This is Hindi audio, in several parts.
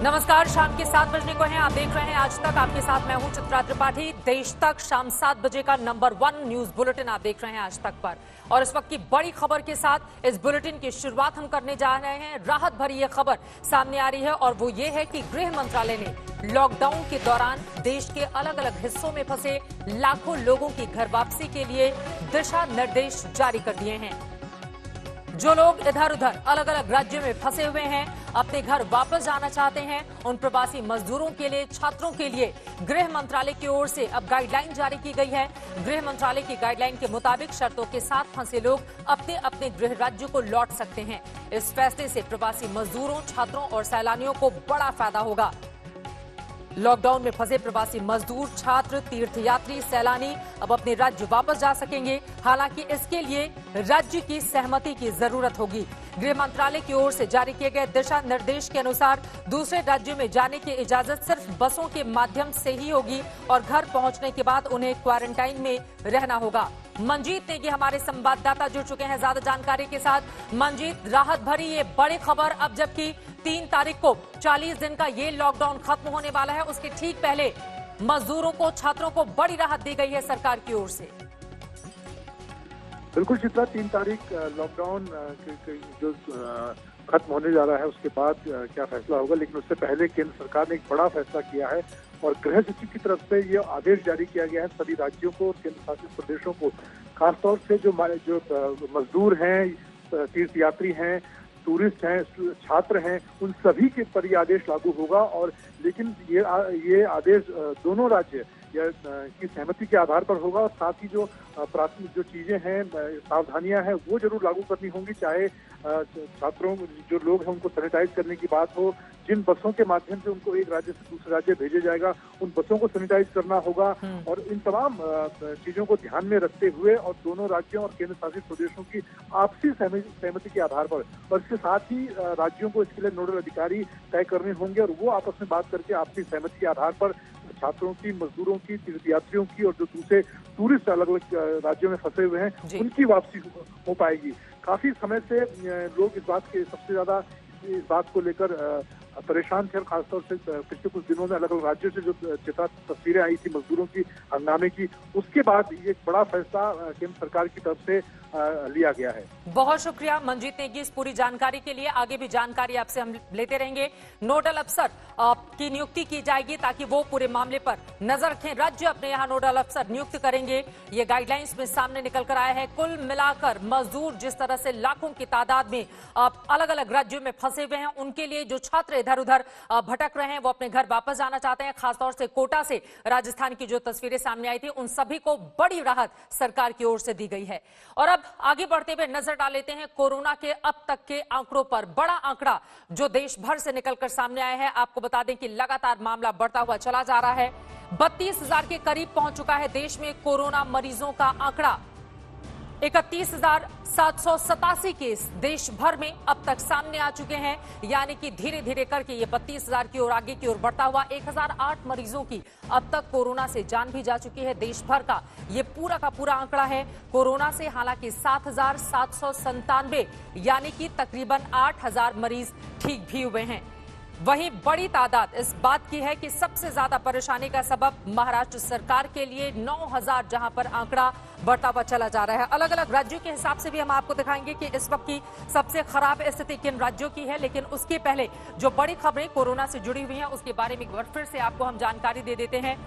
नमस्कार, शाम के 7 बजने को हैं। आप देख रहे हैं आज तक। आपके साथ मैं हूं चित्रा त्रिपाठी। देश तक शाम 7 बजे का नंबर 1 न्यूज बुलेटिन आप देख रहे हैं आज तक पर। और इस वक्त की बड़ी खबर के साथ इस बुलेटिन की शुरुआत हम करने जा रहे हैं। राहत भरी ये खबर सामने आ रही है और वो ये है कि गृह मंत्रालय ने लॉकडाउन के दौरान देश के अलग अलग हिस्सों में फंसे लाखों लोगों की घर वापसी के लिए दिशा निर्देश जारी कर दिए हैं। जो लोग इधर उधर अलग अलग राज्यों में फंसे हुए हैं, अपने घर वापस जाना चाहते हैं, उन प्रवासी मजदूरों के लिए, छात्रों के लिए गृह मंत्रालय की ओर से अब गाइडलाइन जारी की गई है। गृह मंत्रालय की गाइडलाइन के मुताबिक शर्तों के साथ फंसे लोग अपने अपने गृह राज्यों को लौट सकते हैं। इस फैसले से प्रवासी मजदूरों, छात्रों और सैलानियों को बड़ा फायदा होगा। लॉकडाउन में फंसे प्रवासी मजदूर, छात्र, तीर्थयात्री, सैलानी अब अपने राज्य वापस जा सकेंगे। हालांकि इसके लिए राज्य की सहमति की जरूरत होगी। गृह मंत्रालय की ओर से जारी किए गए दिशा निर्देश के अनुसार दूसरे राज्यों में जाने की इजाजत सिर्फ बसों के माध्यम से ही होगी और घर पहुंचने के बाद उन्हें क्वारंटाइन में रहना होगा। मंजीत नेगी हमारे संवाददाता जुड़ चुके हैं ज्यादा जानकारी के साथ। मंजीत, राहत भरी ये बड़ी खबर अब जबकि 3 तारीख को 40 दिन का ये लॉकडाउन खत्म होने वाला है, उसके ठीक पहले मजदूरों को, छात्रों को बड़ी राहत दी गई है सरकार की ओर से। बिल्कुल चित्रा, 3 तारीख लॉकडाउन जो खत्म होने जा रहा है उसके बाद क्या फैसला होगा, लेकिन उससे पहले केंद्र सरकार ने एक बड़ा फैसला किया है और गृह सचिव की तरफ से ये आदेश जारी किया गया है सभी राज्यों को, केंद्र शासित प्रदेशों को, खासतौर से जो मजदूर हैं, तीर्थयात्री हैं, टूरिस्ट हैं, छात्र हैं, उन सभी के पर ये आदेश लागू होगा। और लेकिन ये आदेश दोनों राज्य की सहमति के आधार पर होगा और साथ ही जो प्राथमिक जो चीजें हैं, सावधानियां हैं, वो जरूर लागू करनी होंगी। चाहे छात्रों, जो लोग हैं, उनको सैनिटाइज करने की बात हो, जिन बसों के माध्यम से उनको एक राज्य से दूसरे राज्य भेजा जाएगा उन बसों को सैनिटाइज करना होगा। और इन तमाम चीजों को ध्यान में रखते हुए और दोनों राज्यों और केंद्र शासित प्रदेशों की आपसी सहमति के आधार पर, और इसके साथ ही राज्यों को इसके लिए नोडल अधिकारी तय करने होंगे और वो आपस में बात करके आपसी सहमति के आधार पर छात्रों की, मजदूरों की, तीर्थयात्रियों की और जो दूसरे टूरिस्ट अलग अलग राज्यों में फंसे हुए हैं उनकी वापसी हो पाएगी। काफी समय से लोग सबसे ज्यादा इस बात को लेकर परेशान थे और खासतौर से पिछले कुछ दिनों में अलग अलग राज्यों से जो तस्वीरें आई थी मजदूरों की, हंगामे की, उसके बाद ये एक बड़ा फैसला केंद्र सरकार की तरफ से लिया गया है। बहुत शुक्रिया मंजीत नेगी इस पूरी जानकारी के लिए। आगे भी जानकारी आपसे हम लेते रहेंगे। नोडल अफसर की नियुक्ति की जाएगी ताकि वो पूरे मामले पर नजर रखें। राज्य अपने यहाँ नोडल अफसर नियुक्त करेंगे। ये गाइडलाइंस में सामने निकल कर आया है। कुल मिलाकर मजदूर जिस तरह से लाखों की तादाद में अलग अलग राज्यों में फंसे हुए हैं, उनके लिए जो छात्र इधर उधर भटक रहे हैं, वो अपने घर वापस जाना चाहते हैं, खासतौर से कोटा से राजस्थान की जो तस्वीरें सामने आई थी, उन सभी को बड़ी राहत सरकार की ओर से दी गई है। और अब आगे बढ़ते हुए नजर डाल लेते हैं कोरोना के अब तक के आंकड़ों पर। बड़ा आंकड़ा जो देश भर से निकलकर सामने आया है। आपको बता दें कि लगातार मामला बढ़ता हुआ चला जा रहा है। 32,000 के करीब पहुंच चुका है देश में कोरोना मरीजों का आंकड़ा। 31,787 केस देश भर में अब तक सामने आ चुके हैं, यानी कि धीरे धीरे करके ये 32,000 की ओर आगे की ओर बढ़ता हुआ 1,008 मरीजों की अब तक कोरोना से जान भी जा चुकी है। देश भर का ये पूरा का पूरा आंकड़ा है। कोरोना से हालांकि 7,797 यानी कि तकरीबन 8,000 मरीज ठीक भी हुए हैं। वहीं बड़ी तादाद इस बात की है कि सबसे ज्यादा परेशानी का सबब महाराष्ट्र सरकार के लिए 9,000 जहां पर आंकड़ा बढ़ता हुआ चला जा रहा है। अलग अलग राज्यों के हिसाब से भी हम आपको दिखाएंगे कि इस वक्त की सबसे खराब स्थिति किन राज्यों की है, लेकिन उसके पहले जो बड़ी खबरें कोरोना से जुड़ी हुई हैं उसके बारे में एक बार फिर से आपको हम जानकारी दे देते हैं।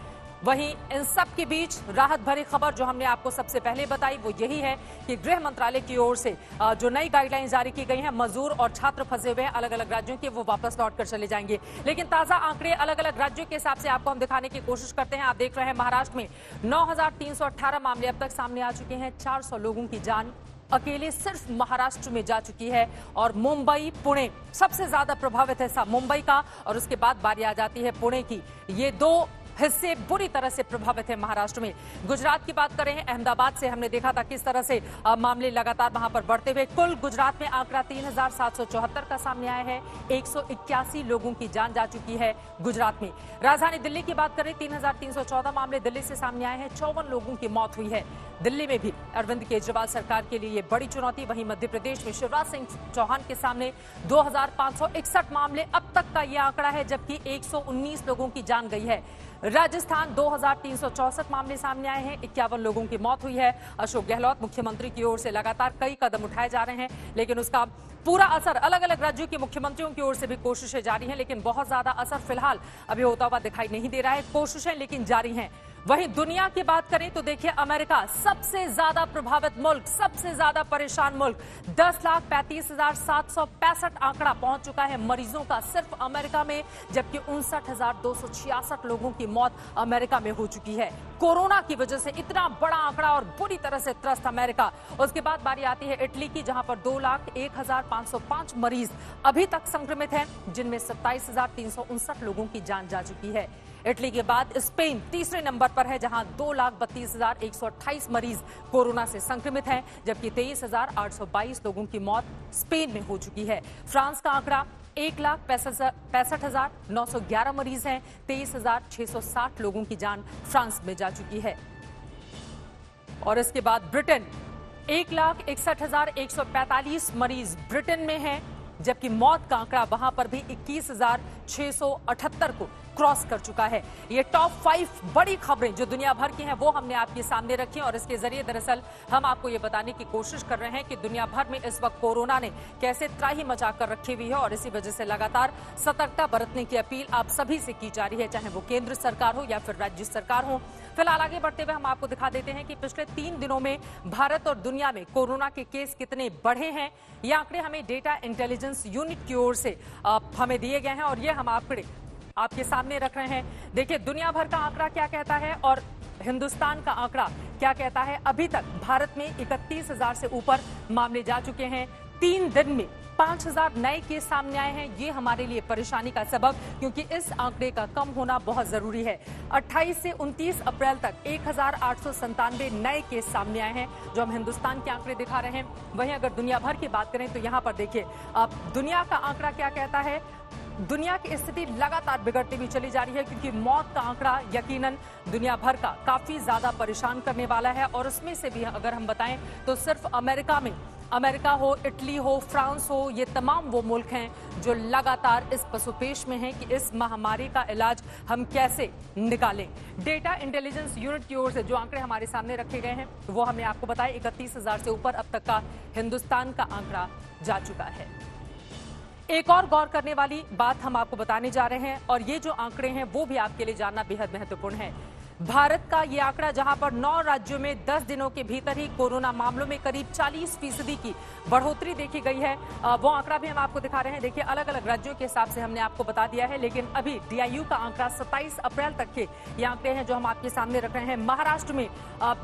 वहीं इन सब के बीच राहत भरी खबर जो हमने आपको सबसे पहले बताई वो यही है कि गृह मंत्रालय की ओर से जो नई गाइडलाइन जारी की गई हैं, मजदूर और छात्र फंसे हुए हैं अलग अलग राज्यों के, वो वापस लौट कर चले जाएंगे। लेकिन ताजा आंकड़े अलग अलग राज्यों के हिसाब से आपको हम दिखाने की कोशिश करते हैं। आप देख रहे हैं महाराष्ट्र में 9,318 मामले अब तक सामने आ चुके हैं। 400 लोगों की जान अकेले सिर्फ महाराष्ट्र में जा चुकी है। और मुंबई, पुणे सबसे ज्यादा प्रभावित है मुंबई का, और उसके बाद बारी आ जाती है पुणे की। ये दो हिस्से बुरी तरह से प्रभावित है महाराष्ट्र में। गुजरात की बात करें, अहमदाबाद से हमने देखा था किस तरह से मामले लगातार वहां पर बढ़ते हुए। कुल गुजरात में आंकड़ा 3,774 का सामने आया है। 181 लोगों की जान जा चुकी है गुजरात में। राजधानी दिल्ली की बात करें, 3,314 मामले दिल्ली से सामने आए हैं। 54 लोगों की मौत हुई है। दिल्ली में भी अरविंद केजरीवाल सरकार के लिए ये बड़ी चुनौती। वहीं मध्य प्रदेश में शिवराज सिंह चौहान के सामने 2,561 मामले अब तक का ये आंकड़ा है, जबकि 119 लोगों की जान गई है। राजस्थान 2,364 मामले सामने आए हैं। 51 लोगों की मौत हुई है। अशोक गहलोत मुख्यमंत्री की ओर से लगातार कई कदम उठाए जा रहे हैं, लेकिन उसका पूरा असर अलग अलग राज्यों के मुख्यमंत्रियों की ओर से भी कोशिशें जारी हैं, लेकिन बहुत ज्यादा असर फिलहाल अभी होता हुआ दिखाई नहीं दे रहा है। कोशिशें लेकिन जारी हैं। वहीं दुनिया की बात करें तो देखिए, अमेरिका सबसे ज्यादा प्रभावित मुल्क, सबसे ज्यादा परेशान मुल्क। 10,35,765 आंकड़ा पहुंच चुका है मरीजों का सिर्फ अमेरिका में, जबकि 59,266 लोगों की मौत अमेरिका में हो चुकी है कोरोना की वजह से। इतना बड़ा आंकड़ा और बुरी तरह से त्रस्त अमेरिका। उसके बाद बारी आती है इटली की, जहां पर 2,01,505 मरीज अभी तक संक्रमित हैं, जिनमें 27,359 लोगों की जान जा चुकी है। इटली के बाद स्पेन तीसरे नंबर पर है, जहां 2,32,128 मरीज कोरोना से संक्रमित हैं, जबकि 23,822 लोगों की मौत स्पेन में हो चुकी है। फ्रांस का आंकड़ा 1,65,911 मरीज हैं। 23,660 लोगों की जान फ्रांस में जा चुकी है। और इसके बाद ब्रिटेन, 1,61,145 मरीज ब्रिटेन में हैं, जबकि मौत का आंकड़ा वहां पर भी 21,678 को क्रॉस कर चुका है। ये टॉप 5 बड़ी खबरें जो दुनिया भर की हैं वो हमने आपके सामने रखी, और इसके जरिए दरअसल हम आपको ये बताने की कोशिश कर रहे हैं कि दुनिया भर में इस वक्त कोरोना ने कैसे त्राही मचाकर रखी हुई है, और इसी वजह से लगातार सतर्कता बरतने की अपील आप सभी से की जा रही है, चाहे वो केंद्र सरकार हो या फिर राज्य सरकार हो। फिलहाल आगे बढ़ते हुए हम आपको दिखा देते हैं कि पिछले 3 दिनों में भारत और दुनिया में कोरोना के केस कितने बढ़े हैं। ये आंकड़े हमें डेटा इंटेलिजेंस यूनिट की ओर से हमें दिए गए हैं, और ये हम आंकड़े आपके सामने रख रहे हैं। देखिए, दुनिया भर का आंकड़ा क्या कहता है और हिंदुस्तान का आंकड़ा क्या कहता है। अभी तक भारत में 31,000 से ऊपर मामले जा चुके हैं। 3 दिन में 5,000 नए केस सामने आए हैं। ये हमारे लिए परेशानी का सबब, क्योंकि इस आंकड़े का कम होना बहुत जरूरी है। 28 से 29 अप्रैल तक 1,897 नए केस सामने आए हैं, जो हम हिंदुस्तान के आंकड़े दिखा रहे हैं। वहीं अगर दुनिया भर की बात करें तो यहाँ पर देखिए, अब दुनिया का आंकड़ा क्या कहता है। दुनिया की स्थिति लगातार बिगड़ती हुई चली जा रही है, क्योंकि मौत का आंकड़ा यकीनन दुनिया भर का काफी ज्यादा परेशान करने वाला है। और उसमें से भी अगर हम बताएं तो सिर्फ अमेरिका हो, इटली हो, फ्रांस हो, ये तमाम वो मुल्क हैं जो लगातार इस पसोपेश में हैं कि इस महामारी का इलाज हम कैसे निकालें। डेटा इंटेलिजेंस यूनिट की ओर से जो आंकड़े हमारे सामने रखे गए हैं वो हमने आपको बताया। 31,000 से ऊपर अब तक का हिंदुस्तान का आंकड़ा जा चुका है। एक और गौर करने वाली बात हम आपको बताने जा रहे हैं, और ये जो आंकड़े हैं वो भी आपके लिए जानना बेहद महत्वपूर्ण है। भारत का ये आंकड़ा, जहां पर 9 राज्यों में 10 दिनों के भीतर ही कोरोना मामलों में करीब 40% की बढ़ोतरी देखी गई है, वो आंकड़ा भी हम आपको दिखा रहे हैं। देखिए, अलग अलग राज्यों के हिसाब से हमने आपको बता दिया है, लेकिन अभी डीआईयू का आंकड़ा 27 अप्रैल तक के ये आंकड़े हैं जो हम आपके सामने रख रहे हैं। महाराष्ट्र में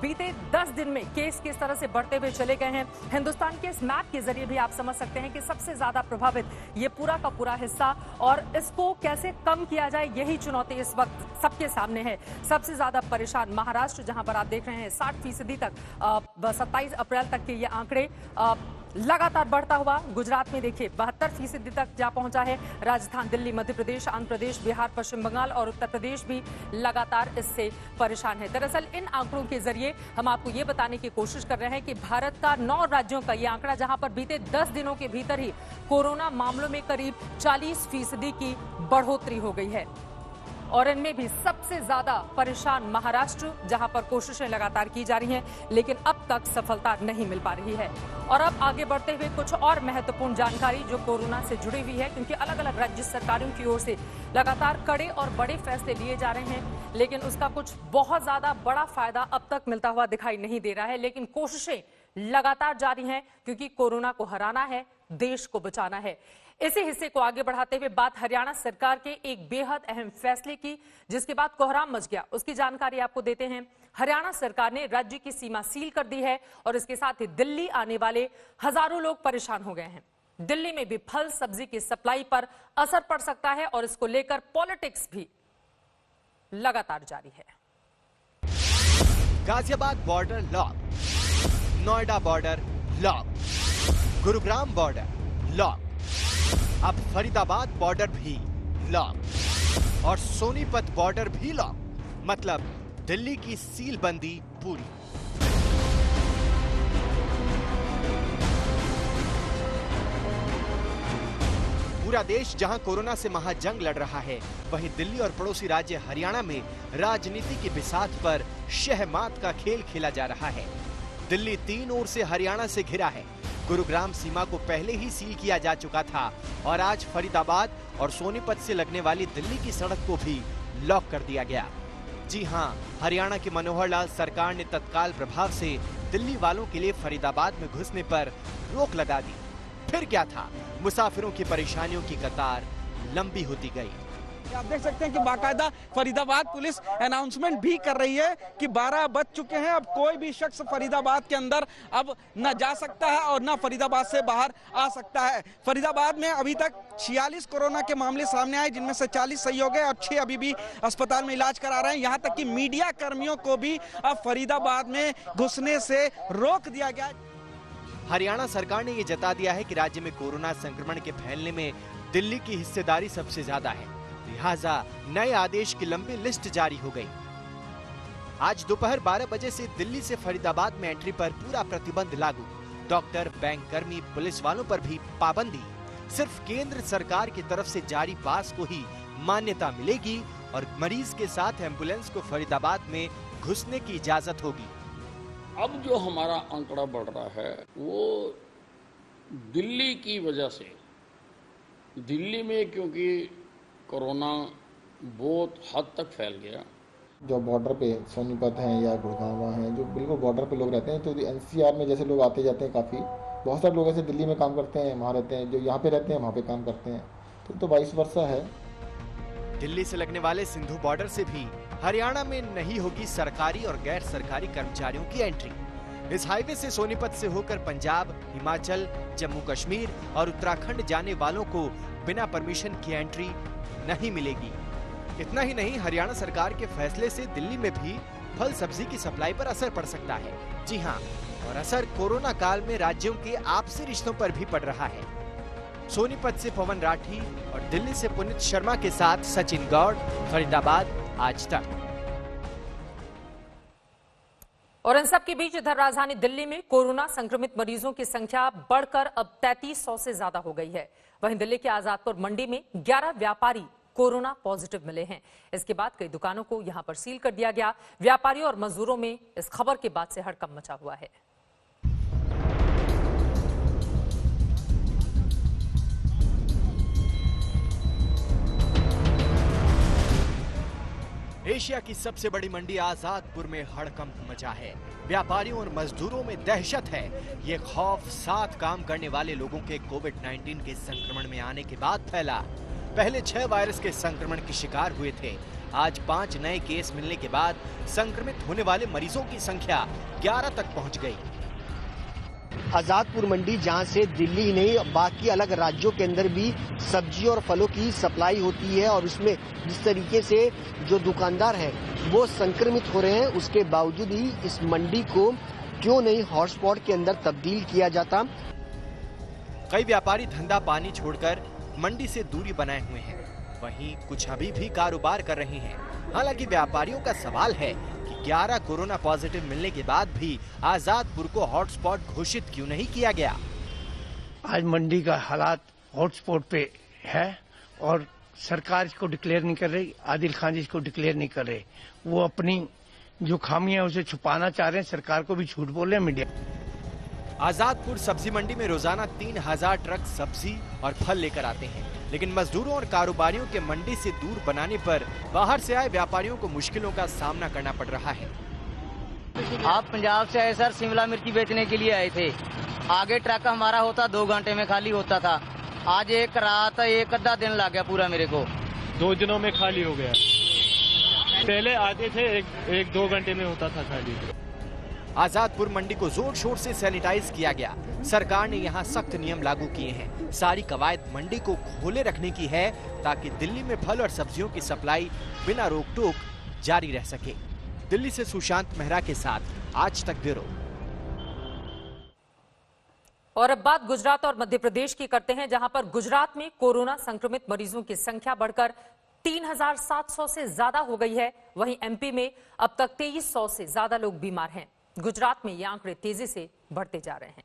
बीते 10 दिन में केस किस तरह से बढ़ते हुए चले गए हैं। हिंदुस्तान के इस मैप के जरिए भी आप समझ सकते हैं कि सबसे ज्यादा प्रभावित ये पूरा का पूरा हिस्सा, और इसको कैसे कम किया जाए, यही चुनौती इस वक्त सबके सामने है। सबसे ज्यादा परेशान महाराष्ट्र, जहां पर आप देख रहे हैं 60% तक 27 अप्रैल तक के ये आंकड़े लगातार बढ़ता हुआ। गुजरात में देखिए 72% तक जा पहुंचा है। राजस्थान, दिल्ली, मध्य प्रदेश, आंध्र प्रदेश, बिहार, पश्चिम बंगाल और उत्तर प्रदेश भी लगातार इससे परेशान है। दरअसल इन आंकड़ों के जरिए हम आपको ये बताने की कोशिश कर रहे हैं कि भारत का 9 राज्यों का ये आंकड़ा, जहां पर बीते 10 दिनों के भीतर ही कोरोना मामलों में करीब 40% की बढ़ोतरी हो गई है, और इनमें भी सबसे ज्यादा परेशान महाराष्ट्र, जहां पर कोशिशें लगातार की जा रही हैं, लेकिन अब तक सफलता नहीं मिल पा रही है। और अब आगे बढ़ते हुए कुछ और महत्वपूर्ण जानकारी जो कोरोना से जुड़ी हुई है, क्योंकि अलग अलग राज्य सरकारों की ओर से लगातार कड़े और बड़े फैसले लिए जा रहे हैं, लेकिन उसका कुछ बहुत ज्यादा बड़ा फायदा अब तक मिलता हुआ दिखाई नहीं दे रहा है। लेकिन कोशिशें लगातार जारी हैं, क्योंकि कोरोना को हराना है, देश को बचाना है। इसी हिस्से को आगे बढ़ाते हुए बात हरियाणा सरकार के एक बेहद अहम फैसले की, जिसके बाद कोहराम मच गया, उसकी जानकारी आपको देते हैं। हरियाणा सरकार ने राज्य की सीमा सील कर दी है, और इसके साथ ही दिल्ली आने वाले हजारों लोग परेशान हो गए हैं। दिल्ली में भी फल सब्जी की सप्लाई पर असर पड़ सकता है, और इसको लेकर पॉलिटिक्स भी लगातार जारी है। Ghaziabad border lock, Noida border lock, Gurugram border lock, अब फरीदाबाद बॉर्डर भी लॉक और सोनीपत बॉर्डर भी लॉक। मतलब दिल्ली की सीलबंदी पूरी। पूरा देश जहां कोरोना से महाजंग लड़ रहा है, वहीं दिल्ली और पड़ोसी राज्य हरियाणा में राजनीति की बिसात पर शहमात का खेल खेला जा रहा है। दिल्ली तीन ओर से हरियाणा से घिरा है। गुरुग्राम सीमा को पहले ही सील किया जा चुका था और आज फरीदाबाद और सोनीपत से लगने वाली दिल्ली की सड़क को भी लॉक कर दिया गया। जी हां, हरियाणा के मनोहर लाल सरकार ने तत्काल प्रभाव से दिल्ली वालों के लिए फरीदाबाद में घुसने पर रोक लगा दी। फिर क्या था, मुसाफिरों की परेशानियों की कतार लंबी होती गई। आप देख सकते हैं कि बाकायदा फरीदाबाद पुलिस अनाउंसमेंट भी कर रही है कि 12 बज चुके हैं, अब कोई भी शख्स फरीदाबाद के अंदर अब न जा सकता है और न फरीदाबाद से बाहर आ सकता है। फरीदाबाद में अभी तक 46 कोरोना के मामले सामने आए, जिनमें से 40 सही हो गए और 6 अभी भी अस्पताल में इलाज करा रहे हैं। यहाँ तक कि मीडिया कर्मियों को भी अब फरीदाबाद में घुसने से रोक दिया गया। हरियाणा सरकार ने ये जता दिया है कि राज्य में कोरोना संक्रमण के फैलने में दिल्ली की हिस्सेदारी सबसे ज्यादा है, लिहाजा नए आदेश की लंबी लिस्ट जारी हो गई। आज दोपहर 12 बजे से दिल्ली से फरीदाबाद में एंट्री पर पूरा प्रतिबंध लागू। डॉक्टर, बैंक कर्मी, पुलिस वालों पर भी पाबंदी। सिर्फ केंद्र सरकार की तरफ से जारी पास को ही मान्यता मिलेगी और मरीज के साथ एम्बुलेंस को फरीदाबाद में घुसने की इजाजत होगी। अब जो हमारा आंकड़ा बढ़ रहा है वो दिल्ली की वजह से, दिल्ली में क्योंकि कोरोना बहुत हद तक फैल गया। जो बॉर्डर पे सोनीपत हैं या गुड़गांव हैं, जो बिल्कुल बॉर्डर पे लोग रहते हैं, तो एनसीआर में जैसे लोग आते जाते हैं काफ़ी, बहुत सारे लोग ऐसे दिल्ली में काम करते हैं, वहाँ रहते हैं, जो यहाँ पे रहते हैं वहाँ पे काम करते हैं, तो 22 वर्षा है। दिल्ली से लगने वाले सिंधु बॉर्डर से भी हरियाणा में नहीं होगी सरकारी और गैर सरकारी कर्मचारियों की एंट्री। इस हाईवे से सोनीपत से होकर पंजाब, हिमाचल, जम्मू कश्मीर और उत्तराखंड जाने वालों को बिना परमिशन की एंट्री नहीं मिलेगी। इतना ही नहीं, हरियाणा सरकार के फैसले से दिल्ली में भी फल सब्जी की सप्लाई पर असर पड़ सकता है। जी हां, और असर कोरोना काल में राज्यों के आपसी रिश्तों पर भी पड़ रहा है। सोनीपत से पवन राठी और दिल्ली से पुनीत शर्मा के साथ सचिन गौड़, फरीदाबाद, आज तक। और इन सब के बीच इधर राजधानी दिल्ली में कोरोना संक्रमित मरीजों की संख्या बढ़कर अब 3300 से ज्यादा हो गई है। वहीं दिल्ली के आजादपुर मंडी में 11 व्यापारी कोरोना पॉजिटिव मिले हैं। इसके बाद कई दुकानों को यहां पर सील कर दिया गया। व्यापारियों और मजदूरों में इस खबर के बाद से हड़कंप मचा हुआ है। एशिया की सबसे बड़ी मंडी आजादपुर में हड़कंप मचा है। व्यापारियों और मजदूरों में दहशत है। ये खौफ साथ काम करने वाले लोगों के कोविड-19 के संक्रमण में आने के बाद फैला। पहले 6 वायरस के संक्रमण के शिकार हुए थे। आज 5 नए केस मिलने के बाद संक्रमित होने वाले मरीजों की संख्या 11 तक पहुंच गई। आजादपुर मंडी, जहां से दिल्ली ही नहीं बाकी अलग राज्यों के अंदर भी सब्जी और फलों की सप्लाई होती है, और उसमें जिस तरीके से जो दुकानदार हैं वो संक्रमित हो रहे हैं, उसके बावजूद ही इस मंडी को क्यों नहीं हॉटस्पॉट के अंदर तब्दील किया जाता। कई व्यापारी धंधा पानी छोड़कर मंडी से दूरी बनाए हुए हैं, वहीं कुछ अभी भी कारोबार कर रहे हैं। हालांकि व्यापारियों का सवाल है कि 11 कोरोना पॉजिटिव मिलने के बाद भी आजादपुर को हॉटस्पॉट घोषित क्यों नहीं किया गया। आज मंडी का हालात हॉटस्पॉट पे है और सरकार इसको डिक्लेयर नहीं कर रही, आदिल खान जी इसको डिक्लेयर नहीं कर रहे। वो अपनी जो खामियां उसे छुपाना चाह रहे हैं, सरकार को भी झूठ बोल रहे हैं मीडिया। आजादपुर सब्जी मंडी में रोजाना 3000 ट्रक सब्जी और फल लेकर आते हैं, लेकिन मजदूरों और कारोबारियों के मंडी से दूर बनाने पर बाहर से आए व्यापारियों को मुश्किलों का सामना करना पड़ रहा है। आप पंजाब से आए सर, शिमला मिर्ची बेचने के लिए आए थे। आगे ट्रक हमारा होता 2 घंटे में खाली होता था। आज एक रात एक आधा दिन लग गया पूरा मेरे को। 2 दिनों में खाली हो गया। पहले आते थे एक 2 घंटे में होता था खाली। आजादपुर मंडी को जोर शोर से सैनिटाइज किया गया। सरकार ने यहाँ सख्त नियम लागू किए हैं। सारी कवायद मंडी को खोले रखने की है ताकि दिल्ली में फल और सब्जियों की सप्लाई बिना रोक टोक जारी रह सके। दिल्ली से सुशांत मेहरा के साथ आज तक ब्यूरो। और अब बात गुजरात और मध्य प्रदेश की करते हैं, जहां पर गुजरात में कोरोना संक्रमित मरीजों की संख्या बढ़कर 3,700 से ज्यादा हो गई है। वहीं एमपी में अब तक 2,300 से ज्यादा लोग बीमार हैं। गुजरात में ये आंकड़े तेजी से बढ़ते जा रहे हैं।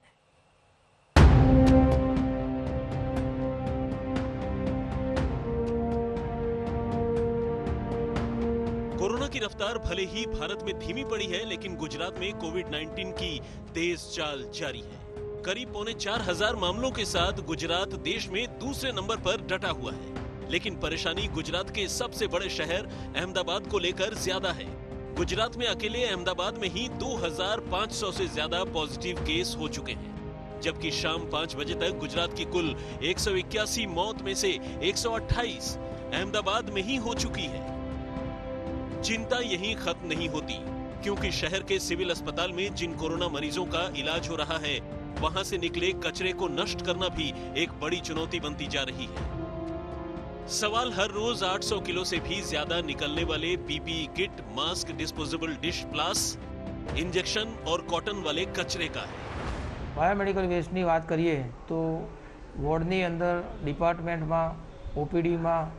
कोरोना की रफ्तार भले ही भारत में धीमी पड़ी है, लेकिन गुजरात में कोविड-19 की तेज चाल जारी है। करीब 4,500 मामलों के साथ गुजरात देश में दूसरे नंबर पर डटा हुआ है। लेकिन परेशानी गुजरात के सबसे बड़े शहर अहमदाबाद को लेकर ज्यादा है। गुजरात में अकेले अहमदाबाद में ही 2,500 से ज्यादा पॉजिटिव केस हो चुके हैं, जबकि शाम 5 बजे तक गुजरात की कुल 181 मौत में से 128 अहमदाबाद में ही हो चुकी है। चिंता यहीं खत्म नहीं होती, क्योंकि शहर के सिविल अस्पताल में जिन कोरोना मरीजों का इलाज हो रहा है, वहां से निकले कचरे को नष्ट करना भी एक बड़ी चुनौती बनती जा रही है। सवाल हर रोज 800 किलो से भी ज्यादा निकलने वाले PPE kit, mask, disposable dish प्लास, इंजेक्शन और कॉटन वाले कचरे का है। बायोमेडिकल वेस्ट की बात करिए तो वोर्डनी अंदर डिपार्टमेंट में, ओपीडी में,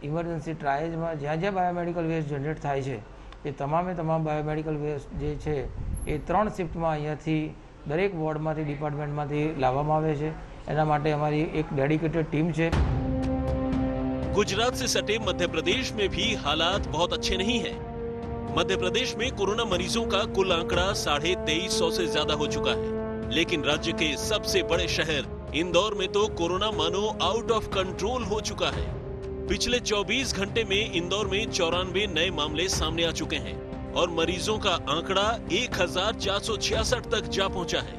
इमरजन्सी ट्रायज में ज्યાં જ્યાં बायोमेडिकल वेस्ट जनरेट थाय छे એ તમામે તમામ बायोमेडिकल वेस्ट जे छे એ 3 शिफ्टમાં અહીંયાથી દરેક વોર્ડમાંથી ડિપાર્ટમેન્ટમાંથી લાવવામાં આવે છે। એના માટે અમારી એક ડેડિકેટેડ ટીમ છે। गुजरात से सटे मध्य प्रदेश में भी हालात बहुत अच्छे नहीं हैं। मध्य प्रदेश में कोरोना मरीजों का कुल आंकड़ा 2,350 से ज्यादा हो चुका है, लेकिन राज्य के सबसे बड़े शहर इंदौर में तो कोरोना मानो आउट ऑफ कंट्रोल हो चुका है। पिछले 24 घंटे में इंदौर में 94 नए मामले सामने आ चुके हैं और मरीजों का आंकड़ा 1,466 तक जा पहुंचा है।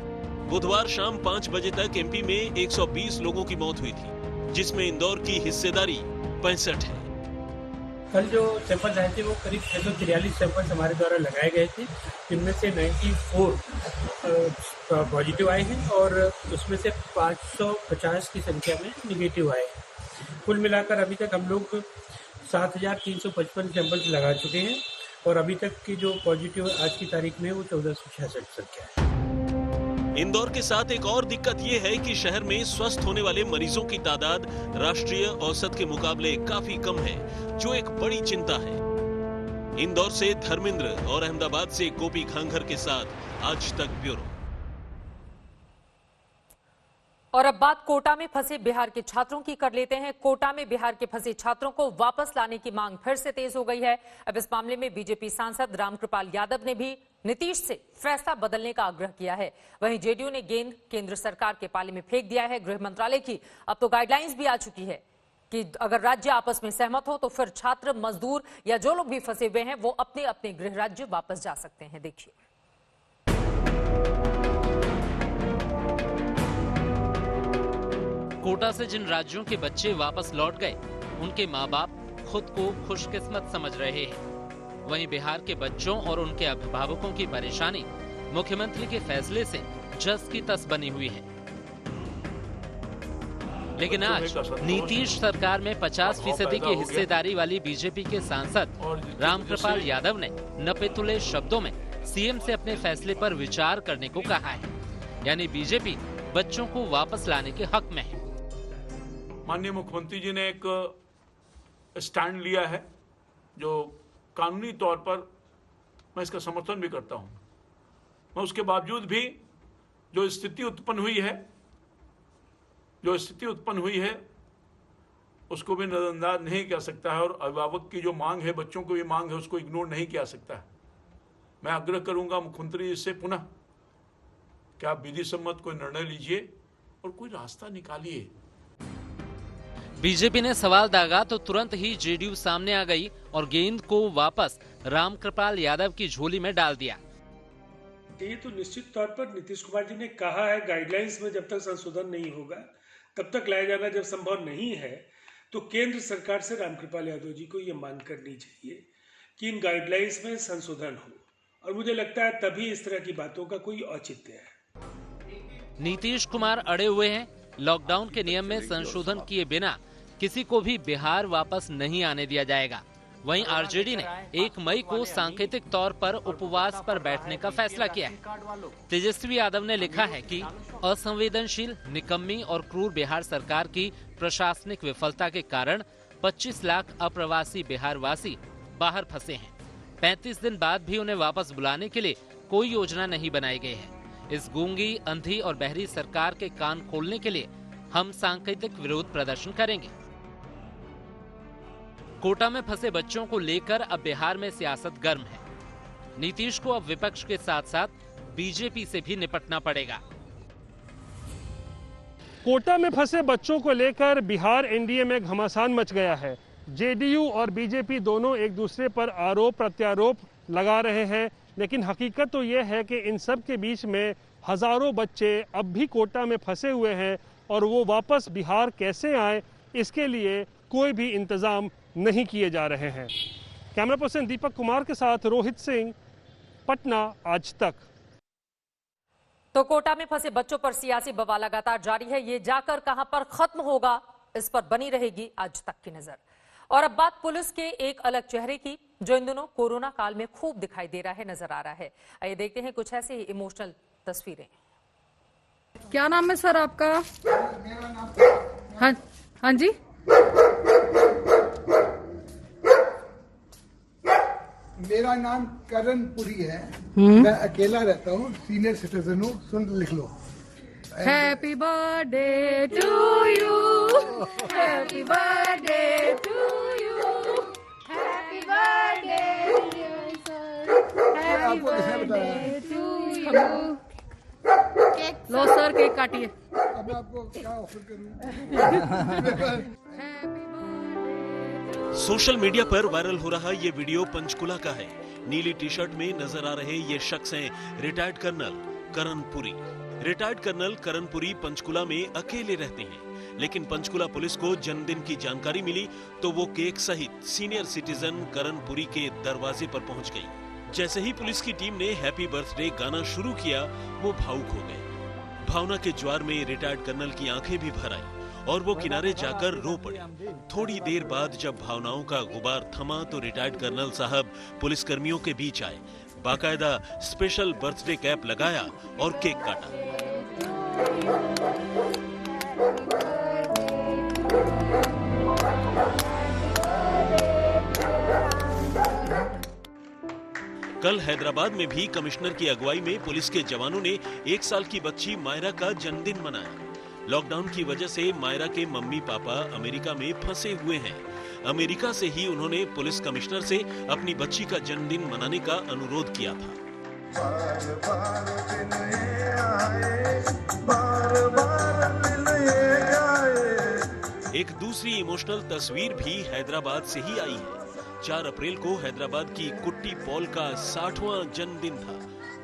बुधवार शाम 5 बजे तक एमपी में 120 लोगों की मौत हुई थी, जिसमें इंदौर की हिस्सेदारी 65 है। कल जो सैंपल्स आए थे वो करीब 643 सैंपल्स हमारे द्वारा लगाए गए थे, जिनमें से 94 पॉजिटिव आए हैं और उसमें से 550 की संख्या में निगेटिव आए हैं। कुल मिलाकर अभी तक हम लोग 7,355 सैंपल्स लगा चुके हैं और अभी तक की जो पॉजिटिव आज की तारीख में वो 1,466 संख्या है। इंदौर के साथ एक और दिक्कत ये है कि शहर में स्वस्थ होने वाले मरीजों की तादाद राष्ट्रीय औसत के मुकाबले काफी कम है, जो एक बड़ी चिंता है। इंदौर से धर्मेंद्र और अहमदाबाद से गोपी घांघर के साथ आज तक ब्यूरो। और अब बात कोटा में फंसे बिहार के छात्रों की कर लेते हैं। कोटा में बिहार के फंसे छात्रों को वापस लाने की मांग फिर से तेज हो गई है। अब इस मामले में बीजेपी सांसद रामकृपाल यादव ने भी नीतीश से फैसला बदलने का आग्रह किया है। वहीं जेडीयू ने गेंद केंद्र सरकार के पाले में फेंक दिया है। गृह मंत्रालय की अब तो गाइडलाइंस भी आ चुकी है कि अगर राज्य आपस में सहमत हो तो फिर छात्र, मजदूर या जो लोग भी फंसे हुए हैं वो अपने अपने गृह राज्य वापस जा सकते हैं। देखिए, कोटा से जिन राज्यों के बच्चे वापस लौट गए, उनके माँ बाप खुद को खुशकिस्मत समझ रहे हैं। वहीं बिहार के बच्चों और उनके अभिभावकों की परेशानी मुख्यमंत्री के फैसले से जस की तस बनी हुई है। लेकिन आज नीतीश सरकार में 50% की हिस्सेदारी वाली बीजेपी के सांसद रामकृपाल यादव ने नपेतुले शब्दों में सीएम से अपने फैसले पर विचार करने को कहा है। यानी बीजेपी बच्चों को वापस लाने के हक में है। माननीय मुख्यमंत्री जी ने एक स्टैंड लिया है जो कानूनी तौर पर मैं इसका समर्थन भी करता हूं। मैं उसके बावजूद भी जो स्थिति उत्पन्न हुई है उसको भी नजरअंदाज नहीं किया सकता है और अभिभावक की जो मांग है, बच्चों को भी मांग है, उसको इग्नोर नहीं किया सकता है। मैं आग्रह करूंगा मुख्यमंत्री जी से पुनः कि आप विधि सम्मत कोई निर्णय लीजिए और कोई रास्ता निकालिए। बीजेपी ने सवाल दागा तो तुरंत ही जेडीयू सामने आ गई और गेंद को वापस रामकृपाल यादव की झोली में डाल दिया। ये तो निश्चित तौर पर नीतीश कुमार जी ने कहा है, गाइडलाइंस में जब तक संशोधन नहीं होगा तब तक लाया जाना जब संभव नहीं है, तो केंद्र सरकार से रामकृपाल यादव जी को ये मांग करनी चाहिए कि इन गाइडलाइंस में संशोधन हो। और मुझे लगता है तभी इस तरह की बातों का कोई औचित्य है। नीतीश कुमार अड़े हुए हैं। लॉकडाउन के नियम में संशोधन किए बिना किसी को भी बिहार वापस नहीं आने दिया जाएगा। वहीं आरजेडी ने 1 मई को सांकेतिक तौर पर उपवास पर बैठने का फैसला किया है। तेजस्वी यादव ने लिखा है कि असंवेदनशील, निकम्मी और क्रूर बिहार सरकार की प्रशासनिक विफलता के कारण 25 लाख अप्रवासी बिहारवासी बाहर फंसे हैं। 35 दिन बाद भी उन्हें वापस बुलाने के लिए कोई योजना नहीं बनाई गई है। इस गूंगी, अंधी और बहरी सरकार के कान खोलने के लिए हम सांकेतिक विरोध प्रदर्शन करेंगे। कोटा में फंसे बच्चों को लेकर अब बिहार में सियासत गर्म है। नीतीश को अब विपक्ष के साथ साथ बीजेपी से भी निपटना पड़ेगा। कोटा में फंसे बच्चों को लेकर बिहार एनडीए में घमासान मच गया है। जेडीयू और बीजेपी दोनों एक दूसरे पर आरोप प्रत्यारोप लगा रहे हैं, लेकिन हकीकत तो यह है कि इन सब के बीच में हजारों बच्चे अब भी कोटा में फंसे हुए हैं और वो वापस बिहार कैसे आए, इसके लिए कोई भी इंतजाम नहीं किए जा रहे हैं। कैमरा पर्सन दीपक कुमार के साथ रोहित सिंह, पटना, आज तक। तो कोटा में फंसे बच्चों पर सियासी बवाल लगातार जारी है। ये जाकर कहां पर खत्म होगा, इस पर बनी रहेगी आज तक की नजर। और अब बात पुलिस के एक अलग चेहरे की, जो इन दिनों कोरोना काल में खूब दिखाई दे रहा है, नजर आ रहा है। आइए देखते हैं कुछ ऐसे ही इमोशनल तस्वीरें। क्या नाम है सर आपका? हाँ जी, मेरा नाम करणपुरी है। मैं अकेला रहता हूँ, सीनियर सिटीजन हूँ। सुन, लिख लो। Happy birthday to you, happy birthday to you, happy birthday happy birthday to you. लो सर, केक काटिए। अब मैं आपको क्या ऑफर करूँ? सोशल मीडिया पर वायरल हो रहा ये वीडियो पंचकुला का है। नीली टी शर्ट में नजर आ रहे ये शख्स हैं retired colonel Karanpuri. Retired colonel Karanpuri Panchkula में अकेले रहते हैं, लेकिन पंचकुला पुलिस को जन्मदिन की जानकारी मिली तो वो केक सहित सीनियर सिटीजन करणपुरी के दरवाजे पर पहुंच गई। जैसे ही पुलिस की टीम ने हैप्पी बर्थडे गाना शुरू किया, वो भावुक हो गए। भावना के ज्वार में रिटायर्ड कर्नल की आंखें भी भर आई और वो किनारे जाकर रो पड़े। थोड़ी देर बाद जब भावनाओं का गुबार थमा तो रिटायर्ड कर्नल साहब पुलिस कर्मियों के बीच आए, बाकायदा स्पेशल बर्थडे कैप लगाया और केक काटा। कल हैदराबाद में भी कमिश्नर की अगुवाई में पुलिस के जवानों ने 1 साल की बच्ची मायरा का जन्मदिन मनाया। लॉकडाउन की वजह से मायरा के मम्मी पापा अमेरिका में फंसे हुए हैं। अमेरिका से ही उन्होंने पुलिस कमिश्नर से अपनी बच्ची का जन्मदिन मनाने का अनुरोध किया था। एक दूसरी इमोशनल तस्वीर भी हैदराबाद से ही आई है। 4 अप्रैल को हैदराबाद की कुट्टी पॉल का 60वां जन्मदिन था।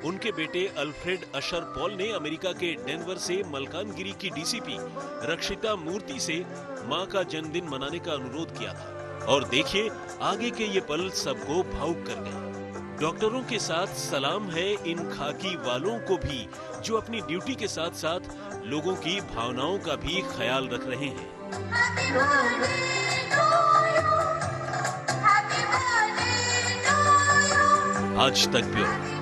उनके बेटे अल्फ्रेड अशर पॉल ने अमेरिका के डेनवर से मलकानगिरी की डीसीपी रक्षिता मूर्ति से मां का जन्मदिन मनाने का अनुरोध किया था। और देखिए, आगे के ये पल सबको भावुक कर गए। डॉक्टरों के साथ सलाम है इन खाकी वालों को भी, जो अपनी ड्यूटी के साथ साथ लोगों की भावनाओं का भी ख्याल रख रहे हैं। आज तक ब्यूरो।